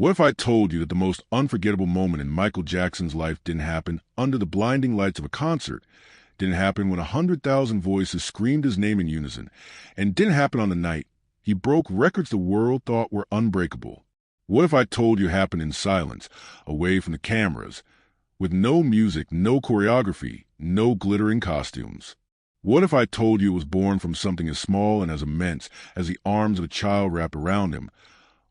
What if I told you that the most unforgettable moment in Michael Jackson's life didn't happen under the blinding lights of a concert, didn't happen when 100,000 voices screamed his name in unison, and didn't happen on the night he broke records the world thought were unbreakable? What if I told you it happened in silence, away from the cameras, with no music, no choreography, no glittering costumes? What if I told you it was born from something as small and as immense as the arms of a child wrapped around him,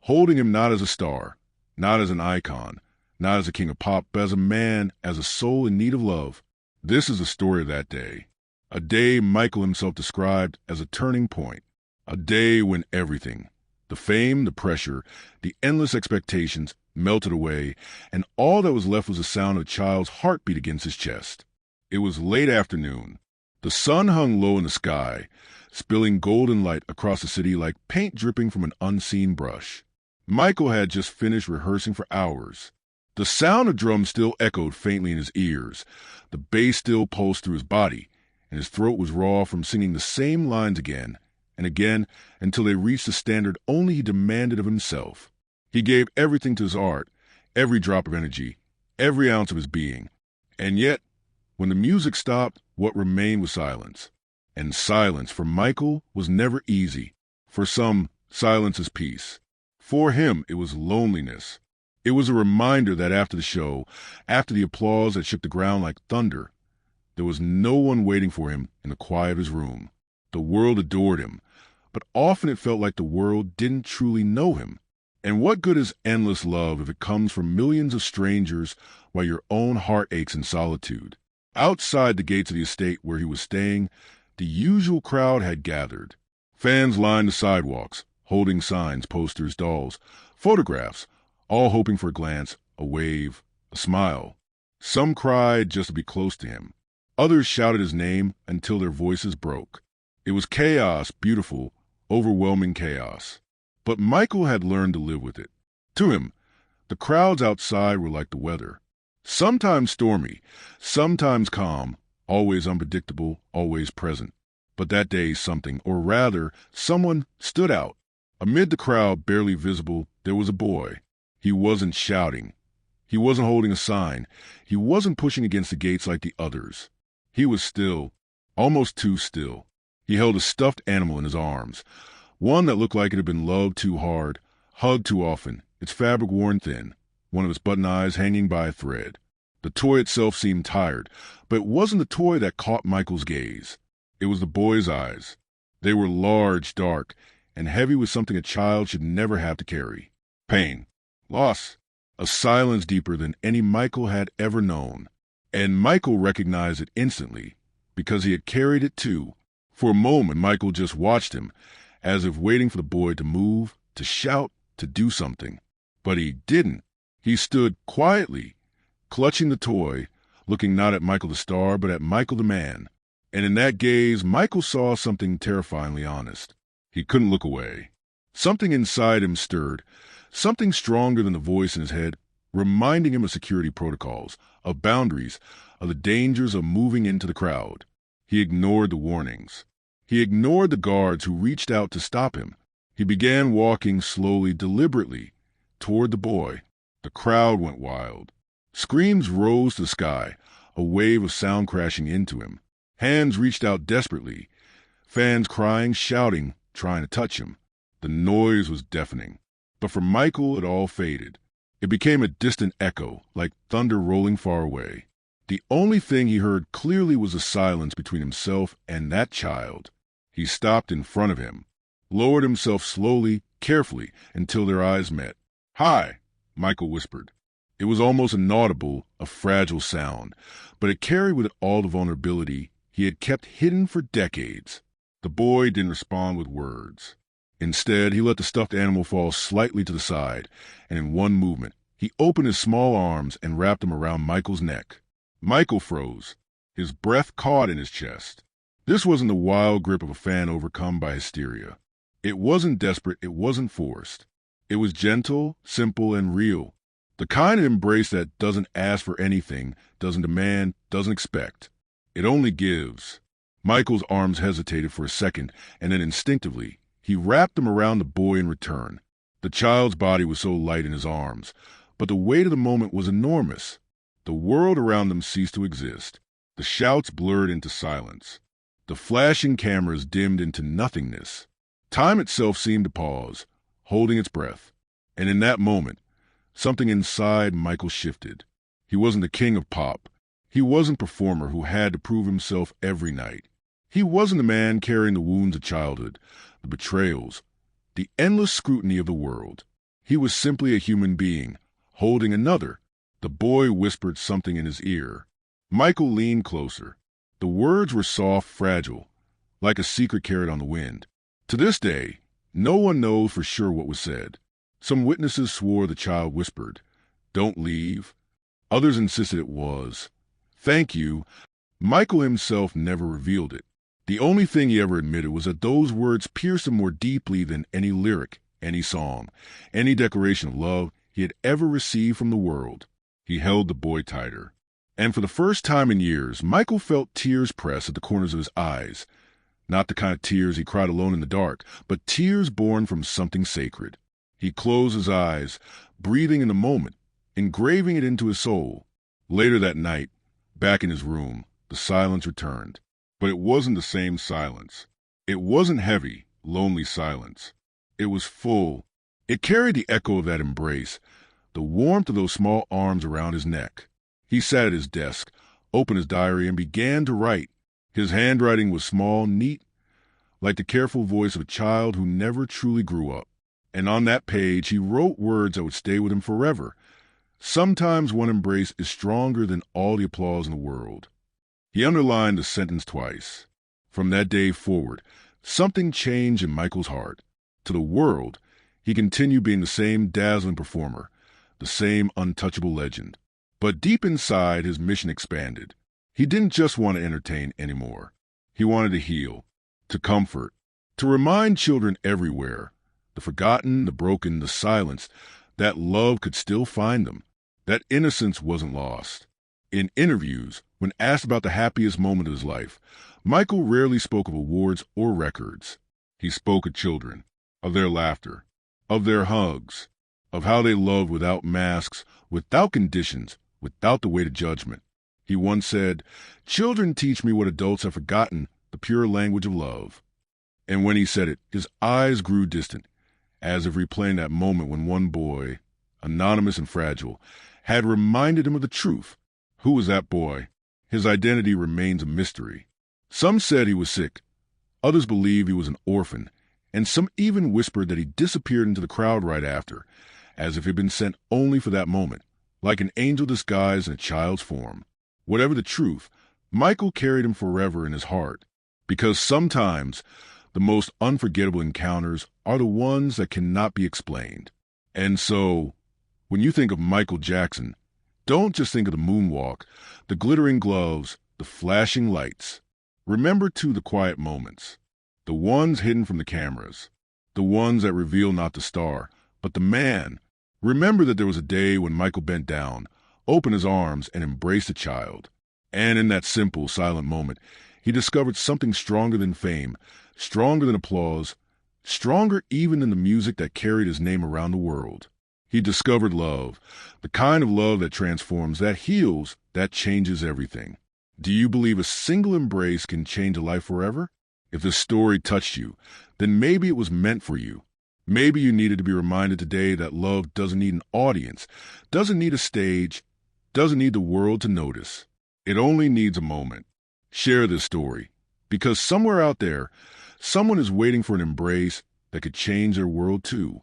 holding him not as a star, not as an icon, not as a king of pop, but as a man, as a soul in need of love? This is the story of that day. A day Michael himself described as a turning point. A day when everything, the fame, the pressure, the endless expectations, melted away, and all that was left was the sound of a child's heartbeat against his chest. It was late afternoon. The sun hung low in the sky, spilling golden light across the city like paint dripping from an unseen brush. Michael had just finished rehearsing for hours. The sound of drums still echoed faintly in his ears, the bass still pulsed through his body, and his throat was raw from singing the same lines again and again until they reached the standard only he demanded of himself. He gave everything to his art, every drop of energy, every ounce of his being. And yet, when the music stopped, what remained was silence. And silence for Michael was never easy. For some, silence is peace. For him, it was loneliness. It was a reminder that after the show, after the applause that shook the ground like thunder, there was no one waiting for him in the quiet of his room. The world adored him, but often it felt like the world didn't truly know him. And what good is endless love if it comes from millions of strangers while your own heart aches in solitude? Outside the gates of the estate where he was staying, the usual crowd had gathered. Fans lined the sidewalks, holding signs, posters, dolls, photographs, all hoping for a glance, a wave, a smile. Some cried just to be close to him. Others shouted his name until their voices broke. It was chaos, beautiful, overwhelming chaos. But Michael had learned to live with it. To him, the crowds outside were like the weather. Sometimes stormy, sometimes calm, always unpredictable, always present. But that day something, or rather, someone stood out. Amid the crowd, barely visible, there was a boy. He wasn't shouting. He wasn't holding a sign. He wasn't pushing against the gates like the others. He was still, almost too still. He held a stuffed animal in his arms, one that looked like it had been loved too hard, hugged too often, its fabric worn thin, one of its button eyes hanging by a thread. The toy itself seemed tired, but it wasn't the toy that caught Michael's gaze. It was the boy's eyes. They were large, dark, and heavy with something a child should never have to carry. Pain, loss, a silence deeper than any Michael had ever known. And Michael recognized it instantly, because he had carried it too. For a moment, Michael just watched him, as if waiting for the boy to move, to shout, to do something. But he didn't. He stood quietly, clutching the toy, looking not at Michael the star, but at Michael the man. And in that gaze, Michael saw something terrifyingly honest. He couldn't look away. Something inside him stirred, something stronger than the voice in his head, reminding him of security protocols, of boundaries, of the dangers of moving into the crowd. He ignored the warnings. He ignored the guards who reached out to stop him. He began walking slowly, deliberately, toward the boy. The crowd went wild. Screams rose to the sky, a wave of sound crashing into him. Hands reached out desperately, fans crying, shouting, trying to touch him. The noise was deafening. But for Michael, it all faded. It became a distant echo, like thunder rolling far away. The only thing he heard clearly was the silence between himself and that child. He stopped in front of him, lowered himself slowly, carefully, until their eyes met. "Hi," Michael whispered. It was almost inaudible, a fragile sound, but it carried with it all the vulnerability he had kept hidden for decades. The boy didn't respond with words. Instead, he let the stuffed animal fall slightly to the side, and in one movement, he opened his small arms and wrapped them around Michael's neck. Michael froze, his breath caught in his chest. This wasn't the wild grip of a fan overcome by hysteria. It wasn't desperate, it wasn't forced. It was gentle, simple, and real. The kind of embrace that doesn't ask for anything, doesn't demand, doesn't expect. It only gives. Michael's arms hesitated for a second, and then instinctively, he wrapped them around the boy in return. The child's body was so light in his arms, but the weight of the moment was enormous. The world around them ceased to exist. The shouts blurred into silence. The flashing cameras dimmed into nothingness. Time itself seemed to pause, holding its breath. And in that moment, something inside Michael shifted. He wasn't the king of pop. He wasn't a performer who had to prove himself every night. He wasn't the man carrying the wounds of childhood, the betrayals, the endless scrutiny of the world. He was simply a human being, holding another. The boy whispered something in his ear. Michael leaned closer. The words were soft, fragile, like a secret carried on the wind. To this day, no one knows for sure what was said. Some witnesses swore the child whispered, "Don't leave." Others insisted it was, "Thank you." Michael himself never revealed it. The only thing he ever admitted was that those words pierced him more deeply than any lyric, any song, any declaration of love he had ever received from the world. He held the boy tighter. And for the first time in years, Michael felt tears press at the corners of his eyes. Not the kind of tears he cried alone in the dark, but tears born from something sacred. He closed his eyes, breathing in the moment, engraving it into his soul. Later that night, back in his room, the silence returned. But it wasn't the same silence. It wasn't heavy, lonely silence. It was full. It carried the echo of that embrace, the warmth of those small arms around his neck. He sat at his desk, opened his diary, and began to write. His handwriting was small, neat, like the careful voice of a child who never truly grew up. And on that page, he wrote words that would stay with him forever. Sometimes one embrace is stronger than all the applause in the world. He underlined the sentence twice. From that day forward, something changed in Michael's heart. To the world, he continued being the same dazzling performer, the same untouchable legend. But deep inside, his mission expanded. He didn't just want to entertain anymore. He wanted to heal, to comfort, to remind children everywhere, the forgotten, the broken, the silenced, that love could still find them, that innocence wasn't lost. In interviews, when asked about the happiest moment of his life, Michael rarely spoke of awards or records. He spoke of children, of their laughter, of their hugs, of how they loved without masks, without conditions, without the weight of judgment. He once said, "Children teach me what adults have forgotten, the pure language of love." And when he said it, his eyes grew distant, as if replaying that moment when one boy, anonymous and fragile, had reminded him of the truth. Who was that boy? His identity remains a mystery. Some said he was sick. Others believed he was an orphan. And some even whispered that he disappeared into the crowd right after, as if he'd been sent only for that moment, like an angel disguised in a child's form. Whatever the truth, Michael carried him forever in his heart. Because sometimes the most unforgettable encounters are the ones that cannot be explained. And so, when you think of Michael Jackson, don't just think of the moonwalk, the glittering gloves, the flashing lights. Remember, too, the quiet moments, the ones hidden from the cameras, the ones that reveal not the star, but the man. Remember that there was a day when Michael bent down, opened his arms, and embraced a child. And in that simple, silent moment, he discovered something stronger than fame, stronger than applause, stronger even than the music that carried his name around the world. He discovered love, the kind of love that transforms, that heals, that changes everything. Do you believe a single embrace can change a life forever? If this story touched you, then maybe it was meant for you. Maybe you needed to be reminded today that love doesn't need an audience, doesn't need a stage, doesn't need the world to notice. It only needs a moment. Share this story, because somewhere out there, someone is waiting for an embrace that could change their world too.